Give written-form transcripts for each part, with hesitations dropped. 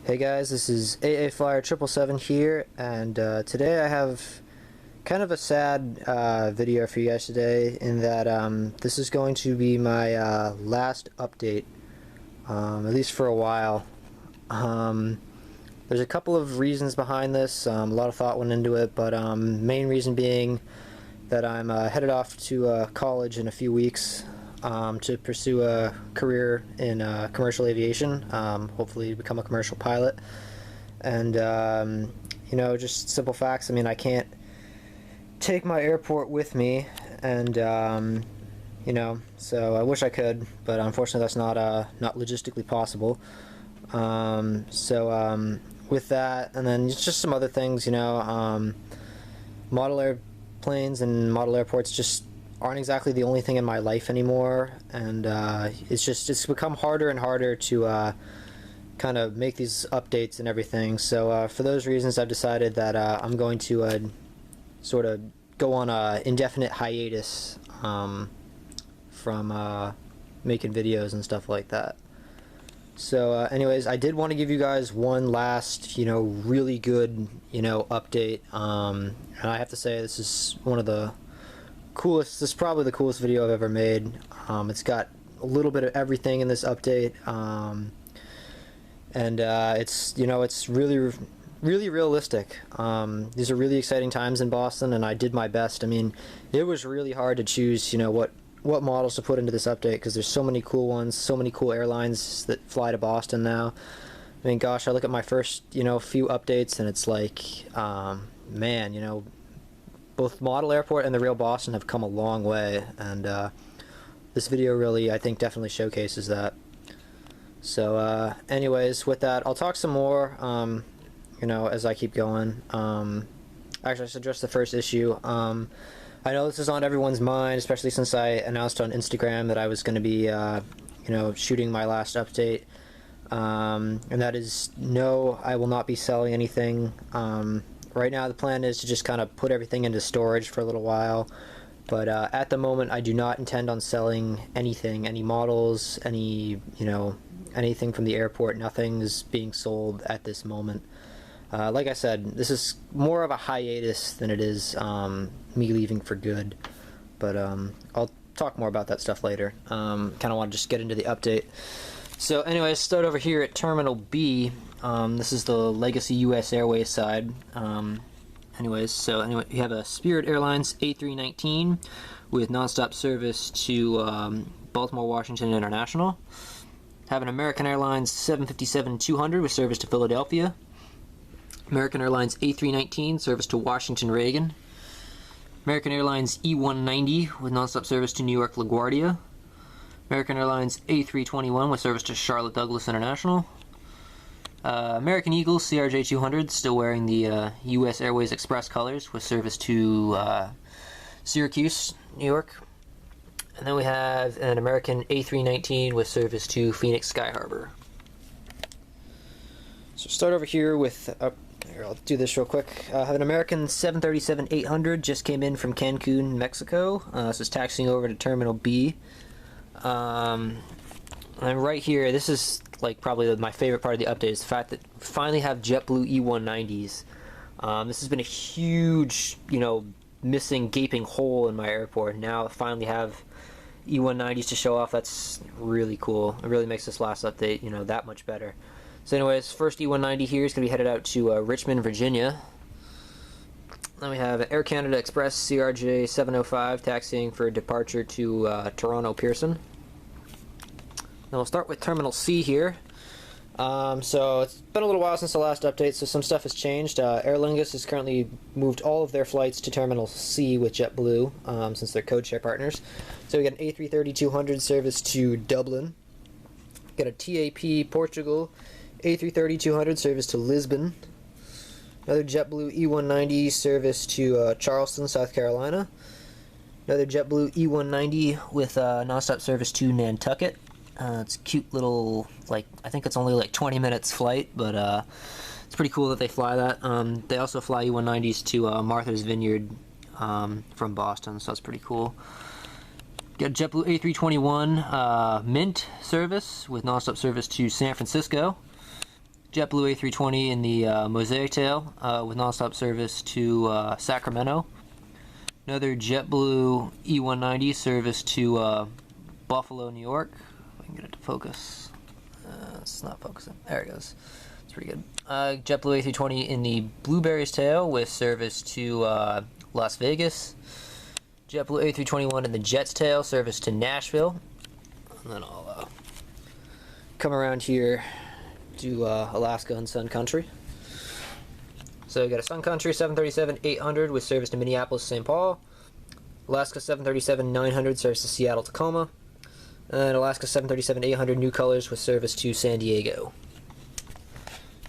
Hey guys, this is AA Flyer 777 here, and today I have kind of a sad video for you guys today, in that this is going to be my last update, at least for a while. There's a couple of reasons behind this. A lot of thought went into it, but main reason being that I'm headed off to college in a few weeks to pursue a career in commercial aviation, hopefully become a commercial pilot. And you know, just simple facts. I mean, I can't take my airport with me, and you know, so I wish I could, but unfortunately that's not logistically possible. With that, and then just some other things, you know, model airplanes and model airports just aren't exactly the only thing in my life anymore, and it's become harder and harder to kind of make these updates and everything. So for those reasons, I've decided that I'm going to sort of go on a indefinite hiatus from making videos and stuff like that. So anyways, I did want to give you guys one last, you know, really good, you know, update, and I have to say this is one of the coolest, this is probably the coolest video I've ever made. It's got a little bit of everything in this update, and it's, you know, it's really realistic. These are really exciting times in Boston, and I did my best. I mean, it was really hard to choose, you know, what models to put into this update, because there's so many cool ones, so many cool airlines that fly to Boston now. I mean, gosh, I look at my first, you know, few updates, and it's like, man, you know, both model airport and the real Boston have come a long way, and this video really, I think, definitely showcases that. So anyways, with that, I'll talk some more, you know, as I keep going. Actually, I should address the first issue. I know this is on everyone's mind, especially since I announced on Instagram that I was going to be, you know, shooting my last update. And that is, no, I will not be selling anything. Right now the plan is to just kind of put everything into storage for a little while. But at the moment I do not intend on selling anything, any models, any, you know, anything from the airport. Nothing is being sold at this moment. Like I said, this is more of a hiatus than it is me leaving for good, but I'll talk more about that stuff later. Kind of want to just get into the update. So anyways, start over here at Terminal B. This is the Legacy US Airways side. Anyway, you have a Spirit Airlines A319 with nonstop service to Baltimore Washington International. Have an American Airlines 757-200 with service to Philadelphia. American Airlines A319 service to Washington Reagan. American Airlines E190 with nonstop service to New York LaGuardia. American Airlines A321 with service to Charlotte Douglas International. American Eagle CRJ 200 still wearing the US Airways Express colors with service to Syracuse, New York. And then we have an American A319 with service to Phoenix Sky Harbor. So start over here with here, I'll do this real quick. I have an American 737-800 just came in from Cancun, Mexico. So it's taxiing over to Terminal B. And right here, this is like probably my favorite part of the update, is the fact that we finally have JetBlue E190s. This has been a huge, you know, missing, gaping hole in my airport. Now I finally have E190s to show off. That's really cool. It really makes this last update, you know, that much better. So anyways, first E190 here is going to be headed out to Richmond, Virginia. Then we have Air Canada Express CRJ 705 taxiing for departure to Toronto Pearson. Then we'll start with Terminal C here. So it's been a little while since the last update, so some stuff has changed. Aer Lingus has currently moved all of their flights to Terminal C with JetBlue, since they're codeshare partners. So we got an A330-200 service to Dublin. Got a TAP Portugal A330-200 service to Lisbon. Another JetBlue E190 service to Charleston, South Carolina. Another JetBlue E190 with nonstop service to Nantucket. It's a cute little, like, I think it's only like 20 minutes flight, but it's pretty cool that they fly that. They also fly E190s to Martha's Vineyard from Boston, so that's pretty cool. Got a JetBlue A321 Mint service with nonstop service to San Francisco. JetBlue A320 in the Mosaic tail with nonstop service to Sacramento. Another JetBlue E190 service to Buffalo, New York. If I can get it to focus. It's not focusing. There it goes. It's pretty good. JetBlue A320 in the Blueberries tail with service to Las Vegas. JetBlue A321 in the Jets tail, service to Nashville. And then I'll come around here to Alaska and Sun Country. So we got a Sun Country 737-800 with service to Minneapolis, St. Paul. Alaska 737-900 service to Seattle, Tacoma. And Alaska 737-800 new colors with service to San Diego.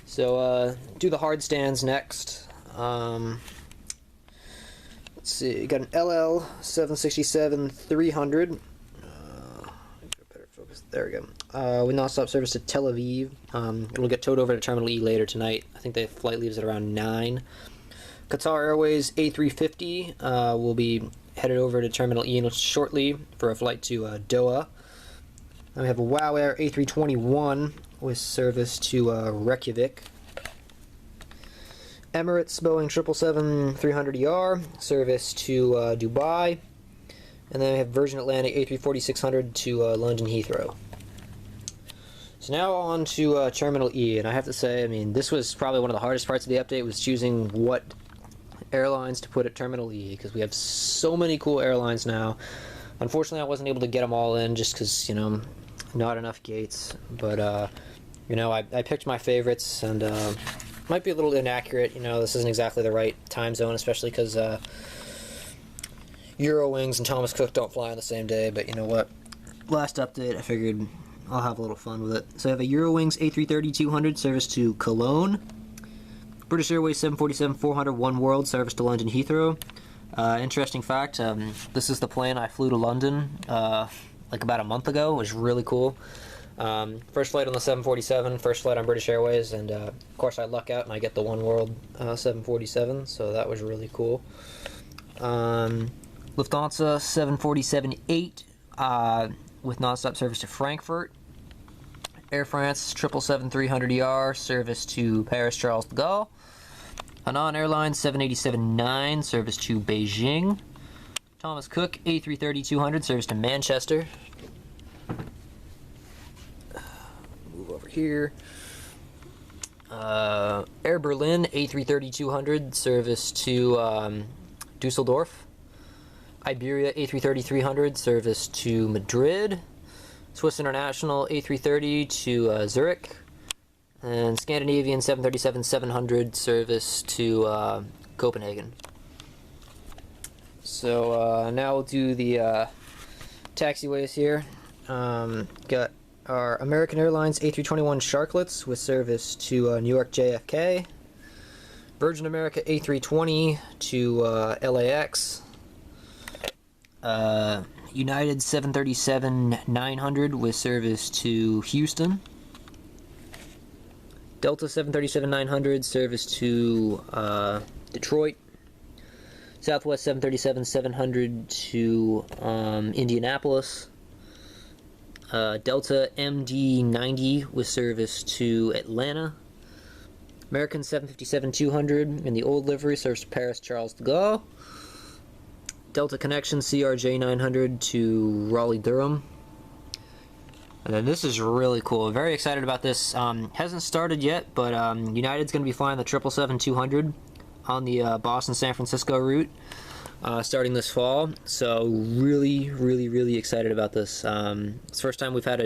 So do the hard stands next. Let's see, you got an LL 767-300. Better focus. There we go. With nonstop service to Tel Aviv. It'll get towed over to Terminal E later tonight. I think the flight leaves at around 9. Qatar Airways A350 will be headed over to Terminal E shortly for a flight to Doha. Then we have a WOW Air A321 with service to Reykjavik. Emirates Boeing 777-300ER service to Dubai. And then we have Virgin Atlantic A340-600 to London Heathrow. So now on to Terminal E, and I have to say, I mean, this was probably one of the hardest parts of the update, was choosing what airlines to put at Terminal E, because we have so many cool airlines now. Unfortunately, I wasn't able to get them all in just because, you know, not enough gates. But, you know, I picked my favorites, and might be a little inaccurate. You know, this isn't exactly the right time zone, especially because Eurowings and Thomas Cook don't fly on the same day. But you know what? Last update, I figured I'll have a little fun with it. So I have a Eurowings A330-200 service to Cologne. British Airways 747-400 One World service to London Heathrow. Interesting fact, this is the plane I flew to London like about a month ago. It was really cool. First flight on the 747, first flight on British Airways, and of course I luck out and I get the One World 747, so that was really cool. Lufthansa 747-8 with nonstop service to Frankfurt. Air France 777-300ER service to Paris Charles de Gaulle. Hainan Airlines 787-9 service to Beijing. Thomas Cook A330-200 service to Manchester. Move over here. Air Berlin A330-200 service to Dusseldorf. Iberia A330-300 service to Madrid. Swiss International A330 to Zurich. And Scandinavian 737-700 service to Copenhagen. So now we'll do the taxiways here. Got our American Airlines A321 Sharklets with service to New York JFK. Virgin America A320 to LAX. United 737-900 with service to Houston. Delta 737-900 service to Detroit. Southwest 737-700 to Indianapolis. Delta MD-90 with service to Atlanta. American 757-200 in the old livery service to Paris Charles de Gaulle. Delta Connection CRJ-900 to Raleigh-Durham. And then this is really cool. Very excited about this. Hasn't started yet, but United's going to be flying the 777-200 on the Boston-San Francisco route starting this fall. So really, really, really excited about this. It's the first time we've had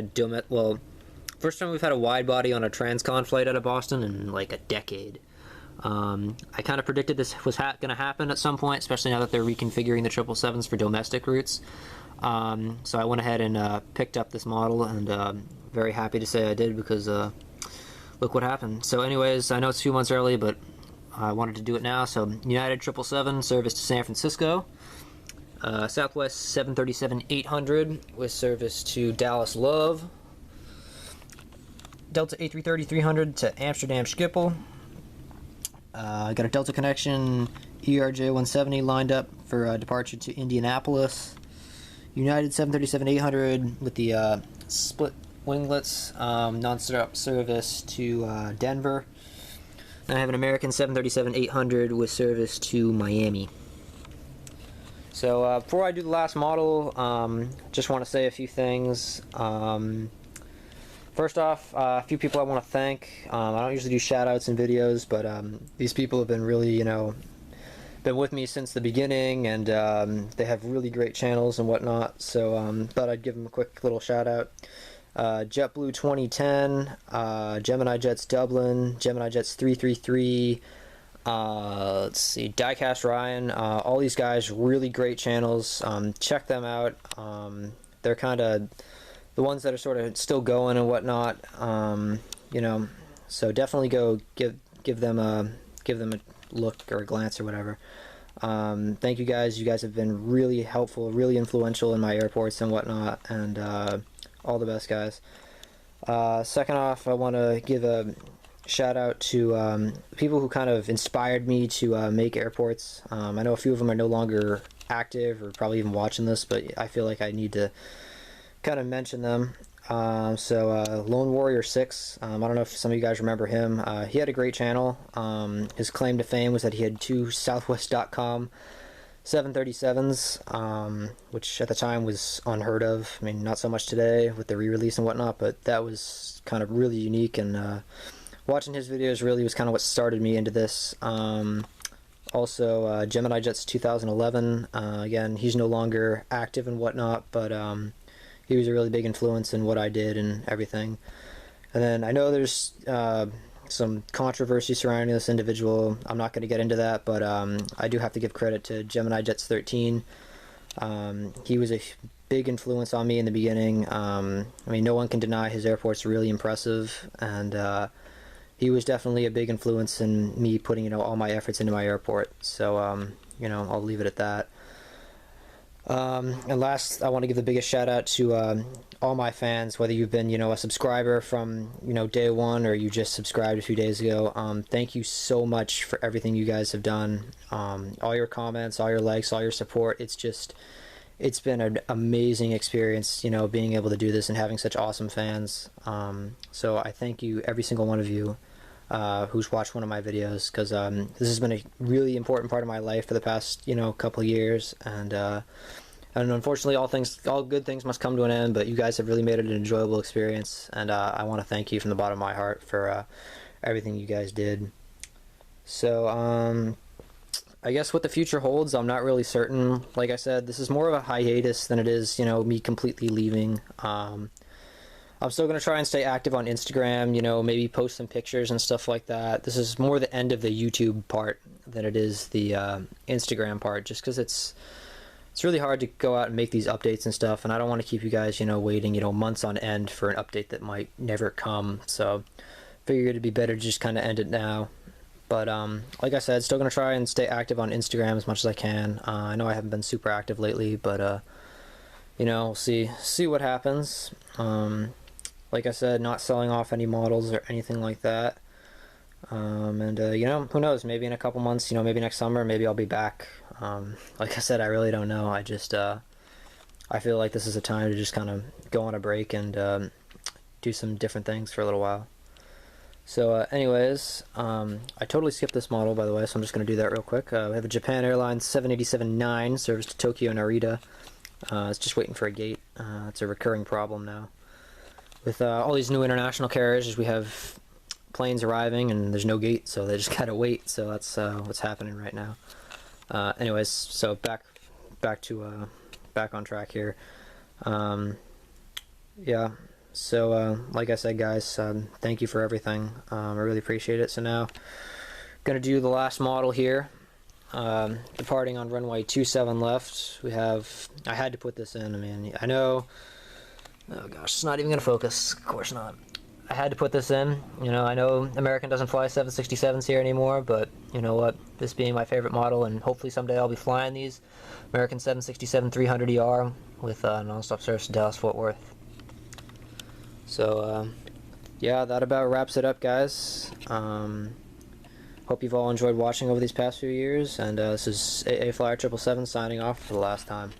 first time we've had a wide body on a transcon flight out of Boston in like a decade. I kind of predicted this was going to happen at some point, especially now that they're reconfiguring the 777s for domestic routes. So I went ahead and picked up this model, and very happy to say I did, because look what happened. So anyways, I know it's a few months early, but I wanted to do it now. So United 777 service to San Francisco. Southwest 737-800 with service to Dallas Love. Delta A330-300 to Amsterdam Schiphol. I got a Delta Connection ERJ-170 lined up for departure to Indianapolis. United 737-800 with the split winglets, non-stop service to Denver. And I have an American 737-800 with service to Miami. So before I do the last model, just want to say a few things. First off, a few people I want to thank. I don't usually do shout-outs in videos, but these people have been really, been with me since the beginning, and they have really great channels and whatnot, so thought I'd give them a quick little shout-out. JetBlue 2010, Gemini Jets Dublin, Gemini Jets 333, let's see, Diecast Ryan, all these guys, really great channels. Check them out. They're kind of the ones that are sort of still going and whatnot, so definitely go give them a look or a glance or whatever. Thank you guys. You guys have been really helpful, really influential in my airports and whatnot, and all the best, guys. Second off, I want to give a shout out to people who kind of inspired me to make airports. I know a few of them are no longer active or probably even watching this, but I feel like I need to kind of mention them. Lone Warrior 6, I don't know if some of you guys remember him. He had a great channel. His claim to fame was that he had 2 Southwest.com 737s, which at the time was unheard of. I mean, not so much today with the re-release and whatnot, but that was kind of really unique, and watching his videos really was kind of what started me into this. Also, Gemini Jets 2011, again, he's no longer active and whatnot, but he was a really big influence in what I did and everything. And then I know there's some controversy surrounding this individual. I'm not going to get into that, but I do have to give credit to Gemini Jets 13. He was a big influence on me in the beginning. I mean, no one can deny his airport's really impressive, and he was definitely a big influence in me putting all my efforts into my airport. So I'll leave it at that. And last, I want to give the biggest shout out to all my fans, whether you've been a subscriber from day one or you just subscribed a few days ago. Thank you so much for everything you guys have done, all your comments, all your likes, all your support. It's been an amazing experience, being able to do this and having such awesome fans. So I thank you, every single one of you who's watched one of my videos, because this has been a really important part of my life for the past couple of years, and unfortunately all good things must come to an end, but you guys have really made it an enjoyable experience, and I want to thank you from the bottom of my heart for everything you guys did. So I guess what the future holds, I'm not really certain. Like I said, this is more of a hiatus than it is me completely leaving. I'm still going to try and stay active on Instagram, maybe post some pictures and stuff like that. This is more the end of the YouTube part than it is the Instagram part, just because it's really hard to go out and make these updates and stuff, and I don't want to keep you guys, waiting, months on end for an update that might never come. So figured it'd be better to just kind of end it now. But like I said, still going to try and stay active on Instagram as much as I can. I know I haven't been super active lately, but we'll see what happens. Like I said, not selling off any models or anything like that. Who knows, maybe in a couple months, maybe next summer, maybe I'll be back. Like I said, I really don't know. I just, I feel like this is a time to just kind of go on a break and do some different things for a little while. So anyways, I totally skipped this model, by the way, so I'm just going to do that real quick. We have a Japan Airlines 787-9, service to Tokyo Narita. It's just waiting for a gate. It's a recurring problem now. With all these new international carriers, we have planes arriving and there's no gate, so they just gotta wait. So that's what's happening right now. Anyways, so back on track here. Yeah. So like I said, guys, thank you for everything. I really appreciate it. So now, gonna do the last model here. Departing on runway 27 left. I had to put this in. I mean, I know. Oh gosh, it's not even gonna focus. Of course not. I had to put this in. I know American doesn't fly 767s here anymore, but you know what? This being my favorite model, and hopefully someday I'll be flying these American 767-300ER with nonstop service to Dallas-Fort Worth. So yeah, that about wraps it up, guys. Hope you've all enjoyed watching over these past few years, and this is AA Flyer 777 signing off for the last time.